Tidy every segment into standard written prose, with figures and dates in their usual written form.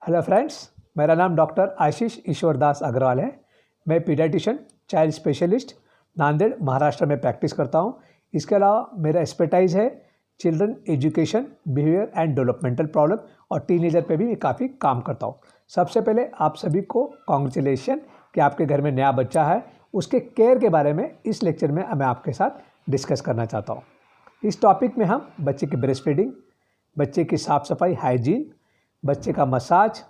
Hello friends, मेरा नाम doctor आशीष ईश्वरदास अग्रवाल है। मैं paediatrician child specialist Nanded Maharashtra में प्रैक्टिस करता हूँ। इसके अलावा मेरा एक्सपर्टाइज है children education, behaviour and developmental problem और टीनेजर पे भी मैं काफ़ी काम करता हूँ। सबसे पहले आप सभी को कॉन्ग्रेचुलेशन कि आपके घर में नया बच्चा है। उसके केयर के बारे में इस लेक्चर में मैं आपके साथ डिस्कस करना चाहता हूँ। इस टॉपिक में हम बच्चे की ब्रेस्ट फीडिंग, बच्चे की साफ़ सफाई हाइजीन, बच्चे का मसाज,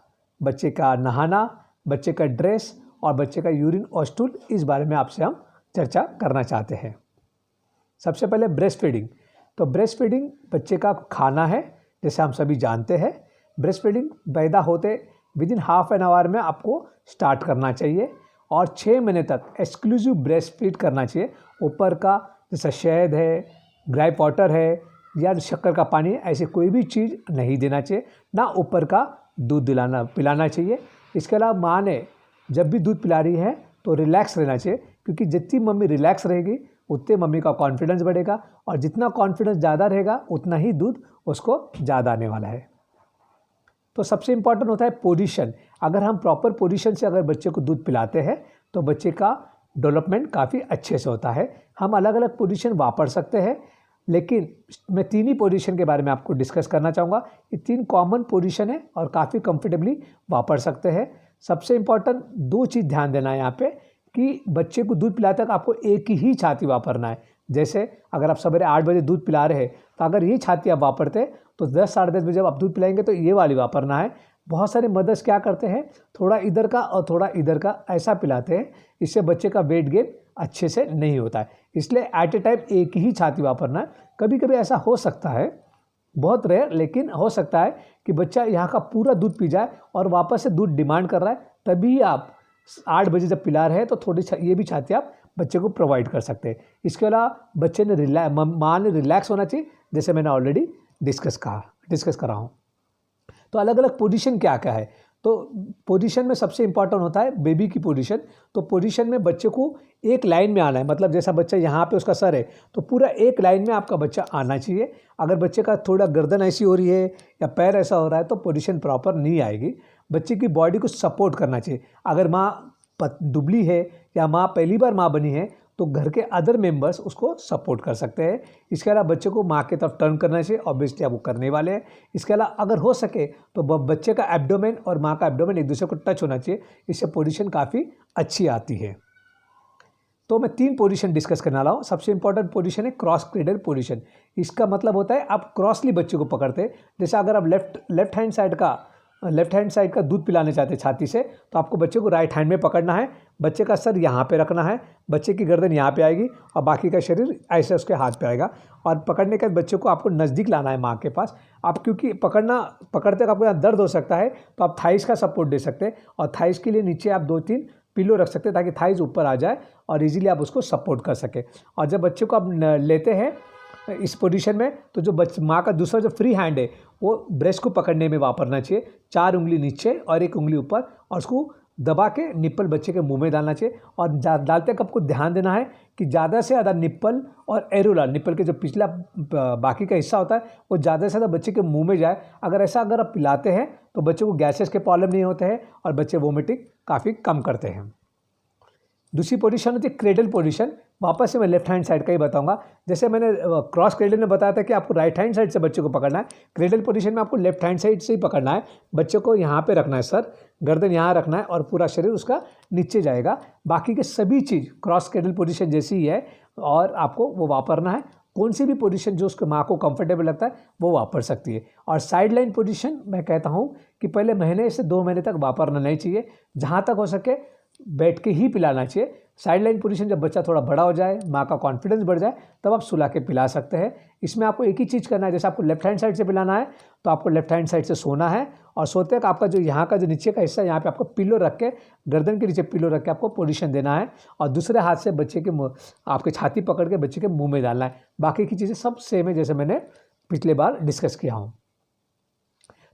बच्चे का नहाना, बच्चे का ड्रेस और बच्चे का यूरिन और स्टूल, इस बारे में आपसे हम चर्चा करना चाहते हैं। सबसे पहले ब्रेस्ट फीडिंग। तो ब्रेस्ट फीडिंग बच्चे का खाना है, जैसे हम सभी जानते हैं। ब्रेस्ट फीडिंग पैदा होते विदिन हाफ एन आवर में आपको स्टार्ट करना चाहिए और 6 महीने तक एक्सक्लूसिव ब्रेस्ट फीड करना चाहिए। ऊपर का जैसे शहद है, ग्राइप वाटर है या शक्कर का पानी, ऐसी कोई भी चीज़ नहीं देना चाहिए। ना ऊपर का दूध पिलाना चाहिए। इसके अलावा माँ ने जब भी दूध पिला रही है तो रिलैक्स रहना चाहिए, क्योंकि जितनी मम्मी रिलैक्स रहेगी उतने मम्मी का कॉन्फिडेंस बढ़ेगा और जितना कॉन्फिडेंस ज़्यादा रहेगा उतना ही दूध उसको ज़्यादा आने वाला है। तो सबसे इम्पॉर्टेंट होता है पोजीशन। अगर हम प्रॉपर पोजीशन से अगर बच्चे को दूध पिलाते हैं तो बच्चे का डेवलपमेंट काफ़ी अच्छे से होता है। हम अलग अलग पोजीशन वापर सकते हैं, लेकिन मैं 3 ही पोजीशन के बारे में आपको डिस्कस करना चाहूँगा। ये 3 कॉमन पोजीशन है और काफ़ी कंफर्टेबली वापर सकते हैं। सबसे इम्पॉर्टेंट 2 चीज़ ध्यान देना है यहाँ पे कि बच्चे को दूध पिलाते वक्त आपको एक ही छाती वापरना है। जैसे अगर आप सवेरे 8 बजे दूध पिला रहे हैं तो अगर ये छाती आप वापरते तो 10 साढ़े 10 बजे जब आप दूध पिलाएंगे तो ये वाली वापरना है। बहुत सारे मदर्स क्या करते हैं, थोड़ा इधर का और थोड़ा इधर का ऐसा पिलाते हैं। इससे बच्चे का वेट गेन अच्छे से नहीं होता है। इसलिए एट ए टाइम एक ही छाती वापरना है। कभी कभी ऐसा हो सकता है, बहुत रेयर, लेकिन हो सकता है कि बच्चा यहाँ का पूरा दूध पी जाए और वापस से दूध डिमांड कर रहा है, तभी आप 8 बजे जब पिला रहे हैं तो थोड़ी ये भी छाती आप बच्चे को प्रोवाइड कर सकते हैं। इसके अलावा बच्चे ने माँ ने रिलैक्स होना चाहिए, जैसे मैंने ऑलरेडी डिस्कस कर रहा हूँ। तो अलग अलग पोजीशन क्या क्या है। तो पोजीशन में सबसे इंपॉर्टेंट होता है बेबी की पोजीशन। तो पोजीशन में बच्चे को एक लाइन में आना है, मतलब जैसा बच्चा यहाँ पे उसका सर है तो पूरा एक लाइन में आपका बच्चा आना चाहिए। अगर बच्चे का थोड़ा गर्दन ऐसी हो रही है या पैर ऐसा हो रहा है तो पोजीशन प्रॉपर नहीं आएगी। बच्चे की बॉडी को सपोर्ट करना चाहिए। अगर माँ दुबली है या माँ पहली बार माँ बनी है तो घर के अदर मेंबर्स उसको सपोर्ट कर सकते हैं। इसके अलावा बच्चे को माँ की तरफ टर्न करना चाहिए, ऑब्वियसली आप वो करने वाले हैं। इसके अलावा अगर हो सके तो बच्चे का एब्डोमेन और माँ का एब्डोमेन एक दूसरे को टच होना चाहिए। इससे पोजीशन काफ़ी अच्छी आती है। तो मैं 3 पोजीशन डिस्कस करने वाला हूँ। सबसे इंपॉर्टेंट पोजीशन है क्रॉस क्रेडल पोजीशन। इसका मतलब होता है आप क्रॉसली बच्चे को पकड़ते हैं। जैसे अगर आप लेफ्ट हैंड साइड का दूध पिलाने चाहते हैं छाती से, तो आपको बच्चे को राइट हैंड में पकड़ना है। बच्चे का सर यहाँ पे रखना है, बच्चे की गर्दन यहाँ पे आएगी और बाकी का शरीर ऐसे उसके हाथ पे आएगा। और पकड़ने के बाद बच्चे को आपको नज़दीक लाना है माँ के पास। आप क्योंकि पकड़ते आपको यहाँ दर्द हो सकता है तो आप थाइस का सपोर्ट दे सकते हैं और थाइस के लिए नीचे आप 2-3 पिलो रख सकते हैं ताकि थाइस ऊपर आ जाए और इजीली आप उसको सपोर्ट कर सकें। और जब बच्चे को आप लेते हैं इस पोजीशन में तो जो माँ का दूसरा जो फ्री हैंड है वो ब्रेस्ट को पकड़ने में वापरना चाहिए। 4 उंगली नीचे और 1 उंगली ऊपर, और उसको दबा के निप्पल बच्चे के मुंह में डालना चाहिए। और डालते वक्त आपको ध्यान देना है कि ज़्यादा से ज़्यादा निप्पल और एरोला, निप्पल के जो पिछला बाकी का हिस्सा होता है वो ज़्यादा से ज़्यादा बच्चे के मुंह में जाए। अगर आप पिलाते हैं तो बच्चे को गैसेस के प्रॉब्लम नहीं होते हैं और बच्चे वोमिटिंग काफ़ी कम करते हैं। दूसरी पोजीशन होती है क्रेडल पोजीशन। वापस से मैं लेफ्ट हैंड साइड का ही बताऊंगा। जैसे मैंने क्रॉस क्रेडल में बताया था कि आपको राइट हैंड साइड से बच्चे को पकड़ना है, क्रेडल पोजीशन में आपको लेफ्ट हैंड साइड से ही पकड़ना है। बच्चे को यहाँ पे रखना है, सर गर्दन यहाँ रखना है और पूरा शरीर उसका नीचे जाएगा। बाकी के सभी चीज़ क्रॉस क्रेडल पोजीशन जैसी ही है और आपको वो वापरना है। कौन सी भी पोजीशन जो उसके माँ को कंफर्टेबल लगता है वो वापर सकती है। और साइड लाइन पोजीशन मैं कहता हूँ कि पहले महीने से 2 महीने तक वापरना नहीं चाहिए। जहाँ तक हो सके बैठ के ही पिलाना चाहिए। साइड लाइन पोजीशन जब बच्चा थोड़ा बड़ा हो जाए, माँ का कॉन्फिडेंस बढ़ जाए, तब आप सुला के पिला सकते हैं। इसमें आपको एक ही चीज़ करना है, जैसे आपको लेफ्ट हैंड साइड से पिलाना है तो आपको लेफ्ट हैंड साइड से सोना है और सोते वक्त आपका जो यहाँ का जो नीचे का हिस्सा है यहाँ पे आपको पिलो रख के, गर्दन के नीचे पिलो रख के आपको पोजीशन देना है और दूसरे हाथ से बच्चे के आपके छाती पकड़ के बच्चे के मुँह में डालना है। बाकी की चीज़ें सब सेम है जैसे मैंने पिछले बार डिस्कस किया हूँ।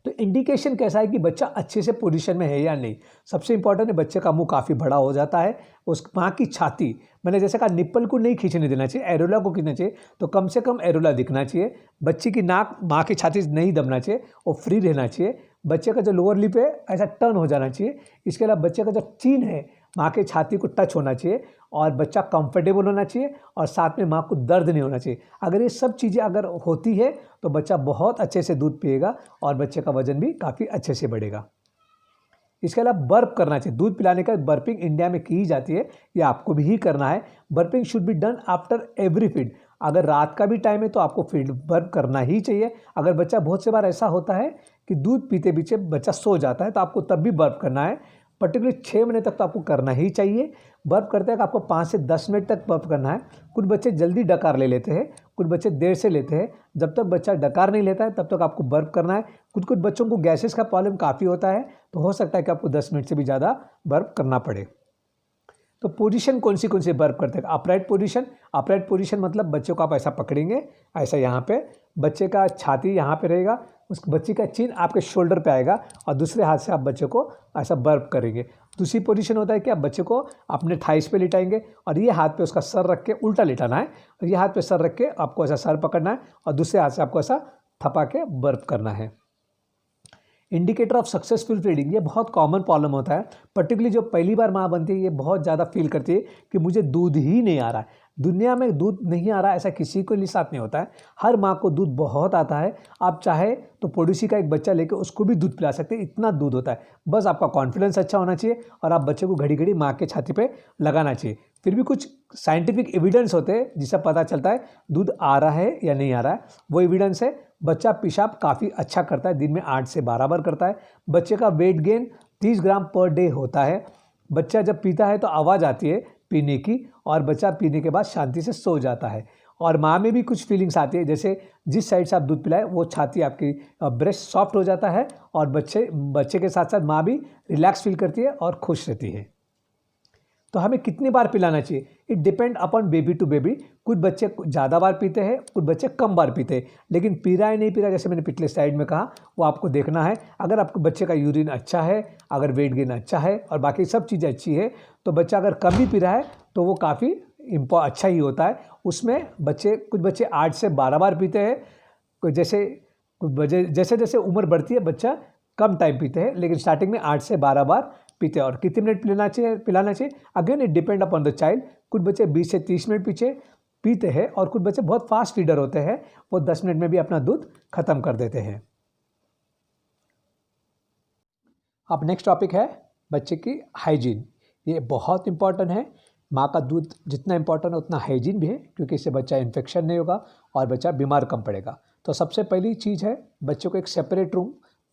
तो इंडिकेशन कैसा है कि बच्चा अच्छे से पोजीशन में है या नहीं। सबसे इंपॉर्टेंट है बच्चे का मुंह काफ़ी बड़ा हो जाता है, उस माँ की छाती, मैंने जैसे कहा निप्पल को नहीं खींचने देना चाहिए, एरोला को खींचना चाहिए। तो कम से कम एरोला दिखना चाहिए। बच्चे की नाक माँ की छाती से नहीं दबना चाहिए, वो फ्री रहना चाहिए। बच्चे का जो लोअर लिप है ऐसा टर्न हो जाना चाहिए। इसके अलावा बच्चे का जो चीन है माँ के छाती को टच होना चाहिए और बच्चा कंफर्टेबल होना चाहिए और साथ में माँ को दर्द नहीं होना चाहिए। अगर ये सब चीज़ें अगर होती है तो बच्चा बहुत अच्छे से दूध पिएगा और बच्चे का वजन भी काफ़ी अच्छे से बढ़ेगा। इसके अलावा बर्प करना चाहिए। दूध पिलाने का बर्पिंग इंडिया में की जाती है, ये आपको भी ही करना है। Burping should be done after every feed. अगर रात का भी टाइम है तो आपको फीड बर्प करना ही चाहिए। अगर बच्चा बहुत से बार ऐसा होता है कि दूध पीते पीछे बच्चा सो जाता है तो आपको तब भी बर्प करना है। पर्टिकुलरली 6 महीने तक तो आपको करना ही चाहिए। बर्प करते हैं आपको 5 से 10 मिनट तक बर्प करना है। कुछ बच्चे जल्दी डकार ले लेते हैं, कुछ बच्चे देर से लेते हैं। जब तक बच्चा डकार नहीं लेता है तब तक आपको बर्प करना है। कुछ बच्चों को गैसेस का प्रॉब्लम काफ़ी होता है तो हो सकता है कि आपको 10 मिनट से भी ज़्यादा बर्प करना पड़े। तो पोजीशन कौन सी बर्प करते हैं? अपराइट पोजीशन मतलब बच्चे को आप ऐसा पकड़ेंगे, ऐसा यहाँ पे बच्चे का छाती यहाँ पे रहेगा, उस बच्ची का चिन आपके शोल्डर पे आएगा और दूसरे हाथ से आप बच्चे को ऐसा बर्प करेंगे। दूसरी पोजीशन होता है कि आप बच्चे को अपने थाइस पे लिटाएंगे और ये हाथ पे उसका सर रख के उल्टा लिटाना है और ये हाथ पे सर रख के आपको ऐसा सर पकड़ना है और दूसरे हाथ से आपको ऐसा थपा के बर्प करना है। इंडिकेटर ऑफ सक्सेसफुल फीडिंग, ये बहुत कॉमन प्रॉब्लम होता है। पर्टिकुलरली जो पहली बार माँ बनती है ये बहुत ज़्यादा फील करती है कि मुझे दूध ही नहीं आ रहा है। दुनिया में दूध नहीं आ रहा ऐसा किसी को साथ नहीं होता है। हर माँ को दूध बहुत आता है। आप चाहे तो पड़ोसी का एक बच्चा लेकर उसको भी दूध पिला सकते हैं, इतना दूध होता है। बस आपका कॉन्फिडेंस अच्छा होना चाहिए और आप बच्चे को घड़ी घड़ी माँ के छाती पे लगाना चाहिए। फिर भी कुछ साइंटिफिक एविडेंस होते हैं जिससे पता चलता है दूध आ रहा है या नहीं आ रहा है। वो एविडेंस है बच्चा पेशाब काफ़ी अच्छा करता है, दिन में 8 से 12 बार करता है। बच्चे का वेट गेन 30 ग्राम पर डे होता है। बच्चा जब पीता है तो आवाज़ आती है पीने की और बच्चा पीने के बाद शांति से सो जाता है। और माँ में भी कुछ फीलिंग्स आती है, जैसे जिस साइड से आप दूध पिलाए वो छाती आपकी ब्रेस्ट सॉफ्ट हो जाता है और बच्चे के साथ साथ माँ भी रिलैक्स फील करती है और खुश रहती है। तो हमें कितनी बार पिलाना चाहिए? It depend upon baby to baby. कुछ बच्चे ज़्यादा बार पीते हैं, कुछ बच्चे कम बार पीते हैं, लेकिन पी रहा है नहीं पी रहा जैसे मैंने पिछले स्लाइड में कहा वो आपको देखना है। अगर आपके बच्चे का यूरिन अच्छा है, अगर वेट गेन अच्छा है और बाकी सब चीज़ें अच्छी है तो बच्चा अगर कम भी पी रहा है तो वो काफ़ी अच्छा ही होता है। उसमें कुछ बच्चे 8 से 12 बार पीते हैं। जैसे जैसे उम्र बढ़ती है बच्चा कम टाइम पीते हैं, लेकिन स्टार्टिंग में 8 से 12 बार पीते हैं। और कितने मिनट पिलाना चाहिए again it depend upon the child. कुछ बच्चे 20 से 30 मिनट पीते हैं और कुछ बच्चे बहुत फास्ट फीडर होते हैं, वो 10 मिनट में भी अपना दूध खत्म कर देते हैं। अब नेक्स्ट टॉपिक है बच्चे की हाइजीन। ये बहुत इंपॉर्टेंट है। माँ का दूध जितना इंपॉर्टेंट है उतना हाइजीन भी है, क्योंकि इससे बच्चा इन्फेक्शन नहीं होगा और बच्चा बीमार कम पड़ेगा। तो सबसे पहली चीज़ है बच्चों को एक सेपरेट रूम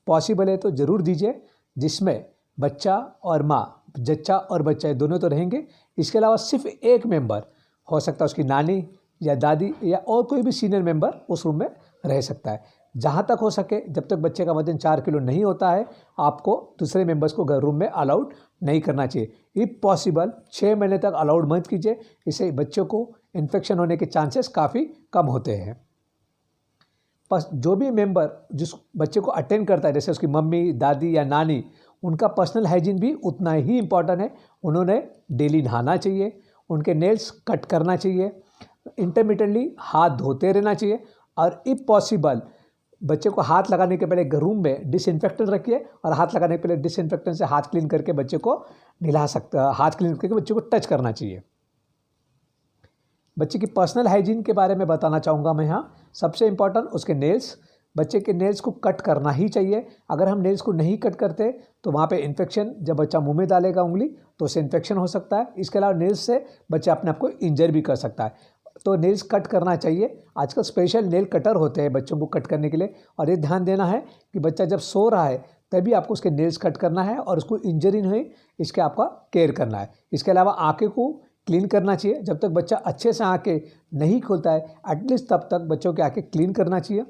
पॉसिबल है तो ज़रूर दीजिए, जिसमें बच्चा और माँ, जच्चा और बच्चा दोनों तो रहेंगे। इसके अलावा सिर्फ एक मेंबर हो सकता है, उसकी नानी या दादी या और कोई भी सीनियर मेंबर उस रूम में रह सकता है। जहाँ तक हो सके जब तक बच्चे का वजन 4 किलो नहीं होता है आपको दूसरे मेंबर्स को रूम में अलाउड नहीं करना चाहिए। इफ़ पॉसिबल 6 महीने तक अलाउड मत कीजिए, इससे बच्चों को इन्फेक्शन होने के चांसेस काफ़ी कम होते हैं। बस जो भी मेंबर जिस बच्चे को अटेंड करता है, जैसे उसकी मम्मी, दादी या नानी, उनका पर्सनल हाइजीन भी उतना ही इम्पॉर्टेंट है। उन्होंने डेली नहाना चाहिए, उनके नेल्स कट करना चाहिए, इंटरमिटेंटली हाथ धोते रहना चाहिए और इफ़ पॉसिबल बच्चे को हाथ लगाने के पहले रूम में डिसइंफेक्टेंट रखिए और हाथ लगाने के पहले डिसइंफेक्टेंट से हाथ क्लीन करके बच्चे को हाथ क्लीन करके बच्चे को टच करना चाहिए। बच्चे की पर्सनल हाइजीन के बारे में बताना चाहूँगा मैं यहाँ। सबसे इम्पॉर्टेंट उसके नेल्स, बच्चे के नेल्स को कट करना ही चाहिए। अगर हम नेल्स को नहीं कट करते तो वहाँ पे इन्फेक्शन, जब बच्चा मुंह में डालेगा उंगली तो उससे इन्फेक्शन हो सकता है। इसके अलावा नेल्स से बच्चा अपने आप को इंजर भी कर सकता है, तो नेल्स कट करना चाहिए। आजकल स्पेशल नेल कटर होते हैं बच्चों को कट करने के लिए। और ये ध्यान देना है कि बच्चा जब सो रहा है तभी आपको उसके नेल्स कट करना है और उसको इंजरी नहीं हुई इसके आपका केयर करना है। इसके अलावा आँखें को क्लीन करना चाहिए। जब तक बच्चा अच्छे से आँखें नहीं खोलता है एटलीस्ट तब तक बच्चों की आँखें क्लीन करना चाहिए।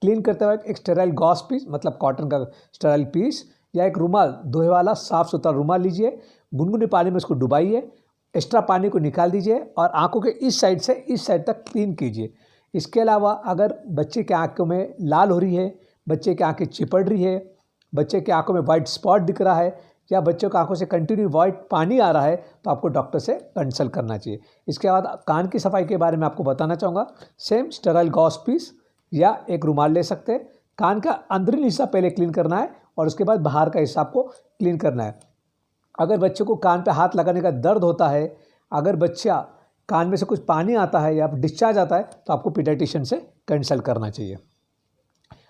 क्लीन करते वक्त एक स्टेराइल गॉस पीस, मतलब कॉटन का स्टेराइल पीस या एक रुमाल, धोए वाला साफ़ सुथरा रुमाल लीजिए, गुनगुने पानी में उसको डुबाइए, एक्स्ट्रा पानी को निकाल दीजिए और आँखों के इस साइड से इस साइड तक क्लीन कीजिए। इसके अलावा अगर बच्चे के आँखों में लाल हो रही है, बच्चे की आँखें चिपड़ रही है, बच्चे की आँखों में वाइट स्पॉट दिख रहा है या बच्चों की आँखों से कंटिन्यू वाइट पानी आ रहा है तो आपको डॉक्टर से कंसल्ट करना चाहिए। इसके बाद कान की सफाई के बारे में आपको बताना चाहूँगा। सेम स्टेराइल गॉस पीस या एक रुमाल ले सकते हैं। कान का अंदरूनी हिस्सा पहले क्लीन करना है, और उसके बाद बाहर का हिस्सा आपको क्लीन करना है। अगर बच्चे को कान पे हाथ लगाने का दर्द होता है, अगर बच्चा कान में से कुछ पानी आता है या डिस्चार्ज आता है, तो आपको पीडियाट्रिशियन से कंसल्ट करना चाहिए।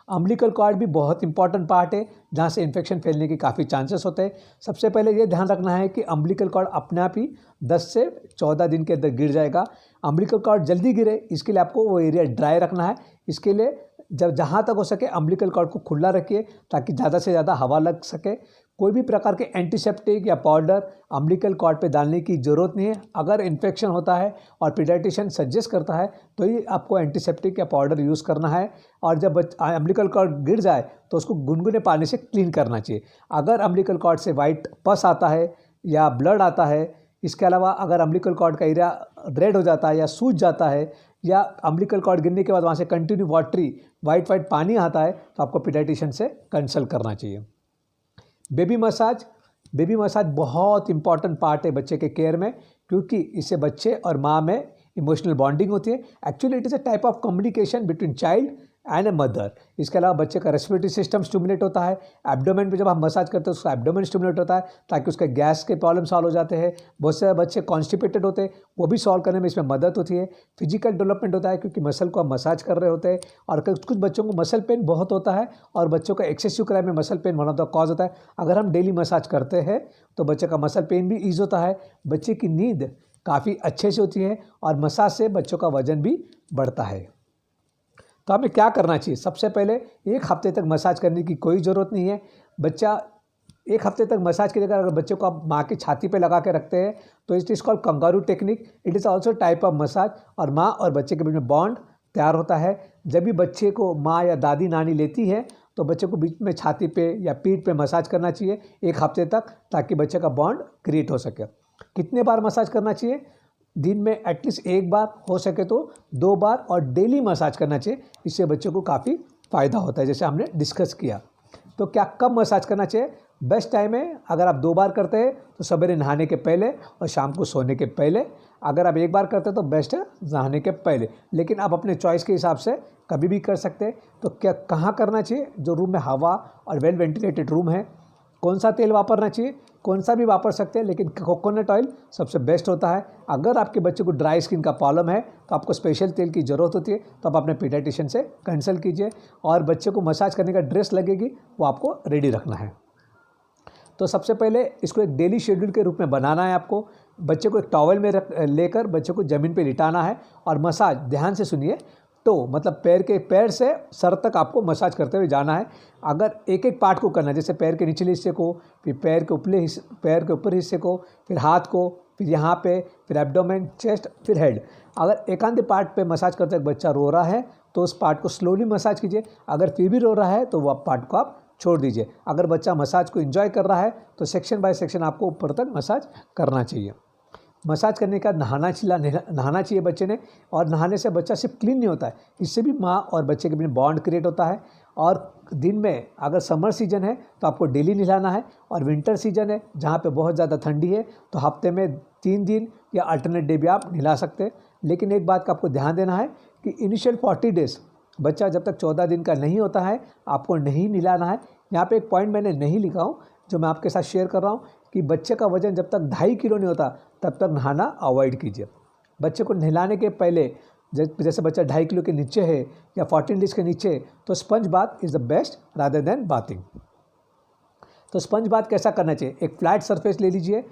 अम्बिलिकल कॉर्ड भी बहुत इंपॉर्टेंट पार्ट है, जहाँ से इन्फेक्शन फैलने के काफ़ी चांसेस होते हैं। सबसे पहले ये ध्यान रखना है कि अम्बिलिकल कॉर्ड अपने आप ही 10 से 14 दिन के अंदर गिर जाएगा। अम्बिलिकल कॉर्ड जल्दी गिरे, इसके लिए आपको वो एरिया ड्राई रखना है। इसके लिए जहाँ तक हो सके अम्बिलिकल कॉर्ड को खुला रखिए, ताकि ज़्यादा से ज़्यादा हवा लग सके। कोई भी प्रकार के एंटीसेप्टिक या पाउडर अम्बिलिकल कॉर्ड पे डालने की ज़रूरत नहीं है। अगर इन्फेक्शन होता है और पीडियाट्रिशियन सजेस्ट करता है तो ही आपको एंटीसेप्टिक या पाउडर यूज़ करना है। और जब अम्बिलिकल कॉर्ड गिर जाए तो उसको गुनगुने पानी से क्लीन करना चाहिए। अगर अम्बिलिकल कॉर्ड से वाइट पस आता है या ब्लड आता है, इसके अलावा अगर अम्बिलिकल कॉर्ड का एरिया रेड हो जाता है या सूज जाता है, या अम्बिलिकल कॉर्ड गिरने के बाद वहाँ से कंटिन्यू वाटरी वाइट पानी आता है, तो आपको पीडियाट्रिशियन से कंसल्ट करना चाहिए। बेबी मसाज बहुत इंपॉर्टेंट पार्ट है बच्चे के केयर में, क्योंकि इससे बच्चे और माँ में इमोशनल बॉन्डिंग होती है। Actually it is a type of communication between child and a mother. इसके अलावा बच्चे का रेस्पिरेटरी सिस्टम स्टिमुलेट होता है। एब्डोमेन पे जब हम मसाज करते हैं उसका एब्डोमेन स्टिमुलेट होता है, ताकि उसके गैस के प्रॉब्लम सॉल्व हो जाते हैं। बहुत से बच्चे कॉन्स्टिपेटेड होते हैं, वो भी सॉल्व करने में इसमें मदद होती है। फिजिकल डेवलपमेंट होता है, क्योंकि मसल को हम मसाज कर रहे होते हैं। और कुछ बच्चों को मसल पेन बहुत होता है, और बच्चों का एक्सेसिव क्राइम में muscle pain one of the cause होता है। अगर हम डेली मसाज करते हैं तो बच्चे का मसल पेन भी ईज होता है, बच्चे की नींद काफ़ी अच्छे से होती है, और मसाज से बच्चों का वजन भी बढ़ता है। तो हमें क्या करना चाहिए? सबसे पहले 1 हफ्ते तक मसाज करने की कोई ज़रूरत नहीं है। बच्चा 1 हफ्ते तक मसाज की जगह अगर बच्चे को आप माँ की छाती पे लगा के रखते हैं तो it is called kangaroo technique. It is also type of massage, और माँ और बच्चे के बीच में बॉन्ड तैयार होता है। जब भी बच्चे को माँ या दादी नानी लेती है तो बच्चे को बीच में छाती पे या पीठ पे मसाज करना चाहिए 1 हफ्ते तक, ताकि बच्चे का बॉन्ड क्रिएट हो सके। कितने बार मसाज करना चाहिए? दिन में एटलीस्ट 1 बार, हो सके तो 2 बार, और डेली मसाज करना चाहिए। इससे बच्चों को काफ़ी फ़ायदा होता है, जैसे हमने डिस्कस किया। तो क्या कब मसाज करना चाहिए? बेस्ट टाइम है, अगर आप 2 बार करते हैं तो सवेरे नहाने के पहले और शाम को सोने के पहले। अगर आप 1 बार करते हैं तो बेस्ट है नहाने के पहले, लेकिन आप अपने चॉइस के हिसाब से कभी भी कर सकते हैं। तो क्या कहाँ करना चाहिए? जो रूम में हवा और वेल वेंटिलेटेड रूम है। कौन सा तेल वापरना चाहिए? कौन सा भी वापर सकते हैं, लेकिन कोकोनट ऑयल सबसे बेस्ट होता है। अगर आपके बच्चे को ड्राई स्किन का प्रॉब्लम है तो आपको स्पेशल तेल की ज़रूरत होती है, तो आप अपने पीडियाट्रिशियन से कंसल्ट कीजिए। और बच्चे को मसाज करने का ड्रेस लगेगी वो आपको रेडी रखना है। तो सबसे पहले इसको एक डेली शेड्यूल के रूप में बनाना है आपको। बच्चे को एक टॉवल में लेकर बच्चे को ज़मीन पे लिटाना है, और मसाज ध्यान से सुनिए, तो मतलब पैर से सर तक आपको मसाज करते हुए जाना है। अगर एक एक पार्ट को करना है, जैसे पैर के निचले हिस्से को, फिर पैर के ऊपर हिस्से को, फिर हाथ को, फिर यहाँ पे, फिर एब्डोमेन, चेस्ट, फिर हेड। अगर एकांत पार्ट पे मसाज करते वक्त बच्चा रो रहा है तो उस पार्ट को स्लोली मसाज कीजिए। अगर फिर भी रो रहा है तो वह पार्ट को आप छोड़ दीजिए। अगर बच्चा मसाज को एंजॉय कर रहा है तो सेक्शन बाय सेक्शन आपको ऊपर तक मसाज करना चाहिए। मसाज करने का नहाना चाहिए बच्चे ने, और नहाने से बच्चा सिर्फ क्लीन नहीं होता है, इससे भी माँ और बच्चे के बीच बॉन्ड क्रिएट होता है। और दिन में अगर समर सीजन है तो आपको डेली नहलाना है, और विंटर सीजन है जहाँ पे बहुत ज़्यादा ठंडी है तो हफ्ते में 3 दिन या अल्टरनेट डे भी आप नहला सकते हैं। लेकिन एक बात का आपको ध्यान देना है कि इनिशियल 40 डेज़ बच्चा जब तक 14 दिन का नहीं होता है आपको नहीं नहलाना है। यहाँ पे एक पॉइंट मैंने नहीं लिखा हूँ जो मैं आपके साथ शेयर कर रहा हूँ, कि बच्चे का वजन जब तक 2.5 किलो नहीं होता तब तक नहाना अवॉइड कीजिए। बच्चे को नहलाने के पहले, जैसे बच्चा 2.5 किलो के नीचे है या 14 डेज के नीचे, तो sponge bath is the best rather than bathing. तो स्पंज बाथ कैसा करना चाहिए? एक फ्लैट सरफेस ले लीजिए,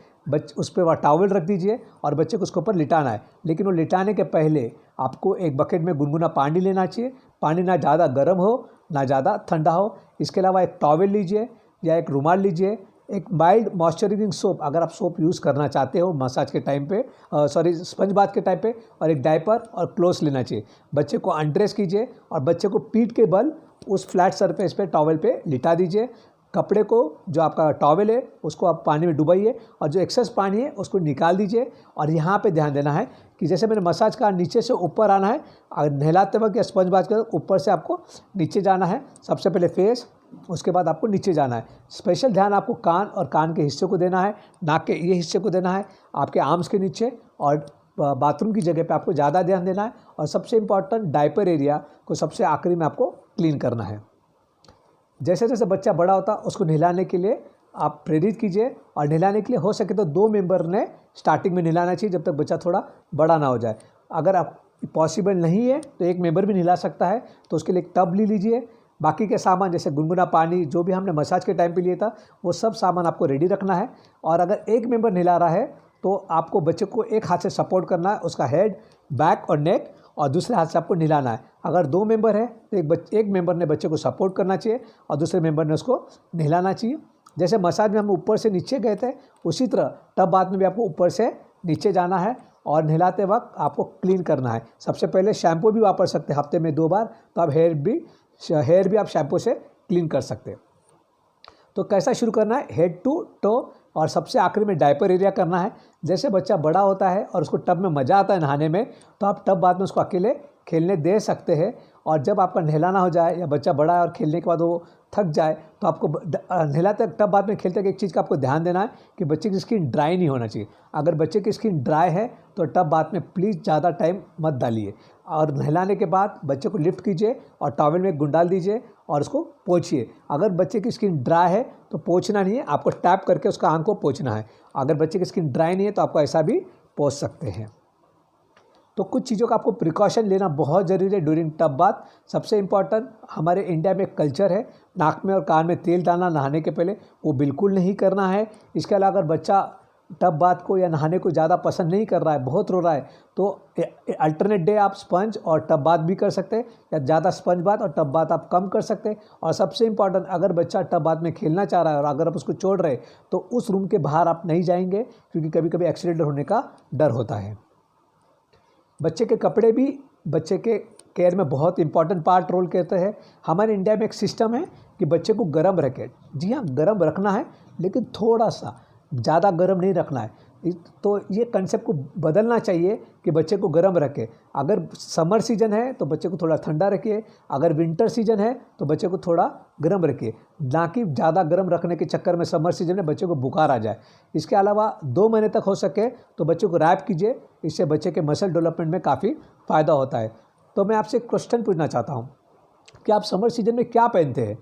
उस पर वह टॉवल रख दीजिए और बच्चे को उसके ऊपर लिटाना है। लेकिन वो लिटाने के पहले आपको एक बकेट में गुनगुना पानी लेना चाहिए। पानी ना ज़्यादा गर्म हो ना ज़्यादा ठंडा हो। इसके अलावा एक टॉवल लीजिए या एक रुमाल लीजिए, एक माइल्ड मॉइस्चराइजिंग सोप, अगर आप सोप यूज़ करना चाहते हो मसाज के टाइम पे, स्पंज बाथ के टाइम पे, और एक डायपर और क्लोथ्स लेना चाहिए। बच्चे को अनड्रेस कीजिए और बच्चे को पीठ के बल उस फ्लैट सरफेस पे टॉवल पे लिटा दीजिए। कपड़े को, जो आपका टॉवल है उसको आप पानी में डुबाइए, और जो एक्सेस पानी है उसको निकाल दीजिए। और यहाँ पे ध्यान देना है कि जैसे मैंने मसाज का नीचे से ऊपर आना है, अगर नहलाते वक्त या स्पंज बाथ के ऊपर से आपको नीचे जाना है। सबसे पहले फेस, उसके बाद आपको नीचे जाना है। स्पेशल ध्यान आपको कान और कान के हिस्से को देना है, नाक के ये हिस्से को देना है, आपके आर्म्स के नीचे, और बाथरूम की जगह पे आपको ज़्यादा ध्यान देना है। और सबसे इम्पॉर्टेंट डायपर एरिया को सबसे आखिरी में आपको क्लीन करना है। जैसे जैसे बच्चा बड़ा होता उसको नहलाने के लिए आप प्रेरित कीजिए, और नहलाने के लिए हो सके तो 2 मेंबर ने स्टार्टिंग में नहलाना चाहिए जब तक बच्चा थोड़ा बड़ा ना हो जाए। अगर आप पॉसिबल नहीं है तो 1 मेंबर भी नहला सकता है, तो उसके लिए एक टब ले लीजिए। बाकी के सामान जैसे गुनगुना पानी जो भी हमने मसाज के टाइम पे लिया था वो सब सामान आपको रेडी रखना है। और अगर 1 मेंबर नहला रहा है तो आपको बच्चे को एक हाथ से सपोर्ट करना है, उसका हेड, बैक और नेक, और दूसरे हाथ से आपको नहलाना है। अगर 2 मेंबर है तो एक मेंबर ने बच्चे को सपोर्ट करना चाहिए और दूसरे मेंबर ने उसको नहलाना चाहिए। जैसे मसाज में हम ऊपर से नीचे गए थे उसी तरह टब बाथ में भी आपको ऊपर से नीचे जाना है और नहलाते वक्त आपको क्लीन करना है। सबसे पहले शैम्पू भी वापर सकते हैं हफ्ते में 2 बार, तो आप हेयर भी आप शैम्पू से क्लीन कर सकते हैं। तो कैसा शुरू करना है, हेड टू टो, और सबसे आखिरी में डायपर एरिया करना है। जैसे बच्चा बड़ा होता है और उसको टब में मज़ा आता है नहाने में, तो आप टब बाद में उसको अकेले खेलने दे सकते हैं। और जब आपका नहलाना हो जाए या बच्चा बड़ा है और खेलने के बाद वो थक जाए तो आपको नहलाते टब बाद में खेलते एक चीज़ का आपको ध्यान देना है कि बच्चे की स्किन ड्राई नहीं होना चाहिए। अगर बच्चे की स्किन ड्राई है तो टब बाद में प्लीज़ ज़्यादा टाइम मत डालिए, और नहलाने के बाद बच्चे को लिफ्ट कीजिए और टॉवल में गुंडाल दीजिए और उसको पोंछिए। अगर बच्चे की स्किन ड्राई है तो पोंछना नहीं है, आपको टैप करके उसका आंख को पोंछना है। अगर बच्चे की स्किन ड्राई नहीं है तो आपको ऐसा भी पोंछ सकते हैं। तो कुछ चीज़ों का आपको प्रिकॉशन लेना बहुत ज़रूरी है ड्यूरिंग टब बाथ। सबसे इम्पॉर्टेंट हमारे इंडिया में कल्चर है नाक में और कान में तेल डालना नहाने के पहले, वो बिल्कुल नहीं करना है। इसके अलावा अगर बच्चा टब बाथ को या नहाने को ज़्यादा पसंद नहीं कर रहा है, बहुत रो रहा है, तो अल्टरनेट डे आप स्पंज और टब बाथ भी कर सकते हैं, या ज़्यादा स्पंज बाथ और टब बाथ आप कम कर सकते हैं। और सबसे इम्पॉर्टेंट, अगर बच्चा टब बाथ में खेलना चाह रहा है और अगर आप उसको छोड़ रहे तो उस रूम के बाहर आप नहीं जाएंगे, क्योंकि कभी कभी एक्सीडेंट होने का डर होता है। बच्चे के कपड़े भी बच्चे के केयर में बहुत इंपॉर्टेंट पार्ट रोल करते हैं। हमारे इंडिया में एक सिस्टम है कि बच्चे को गर्म रखे। जी हाँ, गर्म रखना है, लेकिन थोड़ा सा, ज़्यादा गर्म नहीं रखना है। तो ये कंसेप्ट को बदलना चाहिए कि बच्चे को गर्म रखें। अगर समर सीजन है तो बच्चे को थोड़ा ठंडा रखिए, अगर विंटर सीजन है तो बच्चे को थोड़ा गर्म रखिए, ना कि ज़्यादा गर्म रखने के चक्कर में समर सीजन में बच्चे को बुखार आ जाए। इसके अलावा 2 महीने तक हो सके तो बच्चे को रैप कीजिए, इससे बच्चे के मसल डेवलपमेंट में काफ़ी फ़ायदा होता है। तो मैं आपसे एक क्वेश्चन पूछना चाहता हूँ कि आप समर सीजन में क्या पहनते हैं,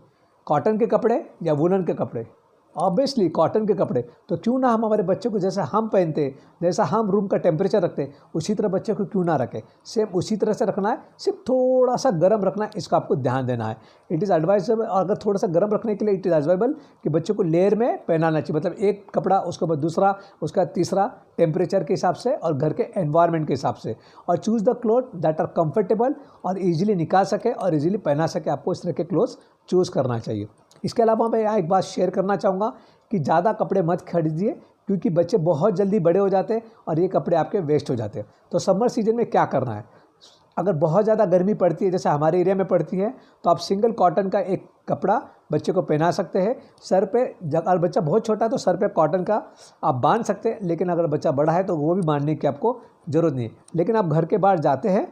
कॉटन के कपड़े या वुलन के कपड़े? ऑब्वियसली कॉटन के कपड़े। तो क्यों ना हम हमारे बच्चे को जैसा हम पहनते हैं, जैसा हम रूम का टेम्परेचर रखते हैं, उसी तरह बच्चे को क्यों ना रखें। सेम उसी तरह से रखना है, सिर्फ थोड़ा सा गर्म रखना है, इसका आपको ध्यान देना है। इट इज़ एडवाइजेबल, अगर थोड़ा सा गर्म रखने के लिए इट इज़ एडवाइजेबल कि बच्चे को लेयर में पहनाना चाहिए, मतलब एक कपड़ा उसके बाद दूसरा, उसका तीसरा, टेम्परेचर के हिसाब से और घर के एनवायरनमेंट के हिसाब से। और choose the cloth that are comfortable और ईजिली निकाल सके और ईजिली पहना सके, आपको इस तरह के क्लोथ्स चूज़ करना चाहिए। इसके अलावा मैं यहाँ एक बात शेयर करना चाहूँगा कि ज़्यादा कपड़े मत खरीदिए, क्योंकि बच्चे बहुत जल्दी बड़े हो जाते हैं और ये कपड़े आपके वेस्ट हो जाते हैं। तो समर सीजन में क्या करना है, अगर बहुत ज़्यादा गर्मी पड़ती है जैसे हमारे एरिया में पड़ती है, तो आप सिंगल कॉटन का एक कपड़ा बच्चे को पहना सकते हैं। सर पे, अगर बच्चा बहुत छोटा है तो सर पे कॉटन का आप बांध सकते हैं, लेकिन अगर बच्चा बड़ा है तो वो भी बांधने की आपको ज़रूरत नहीं है। लेकिन आप घर के बाहर जाते हैं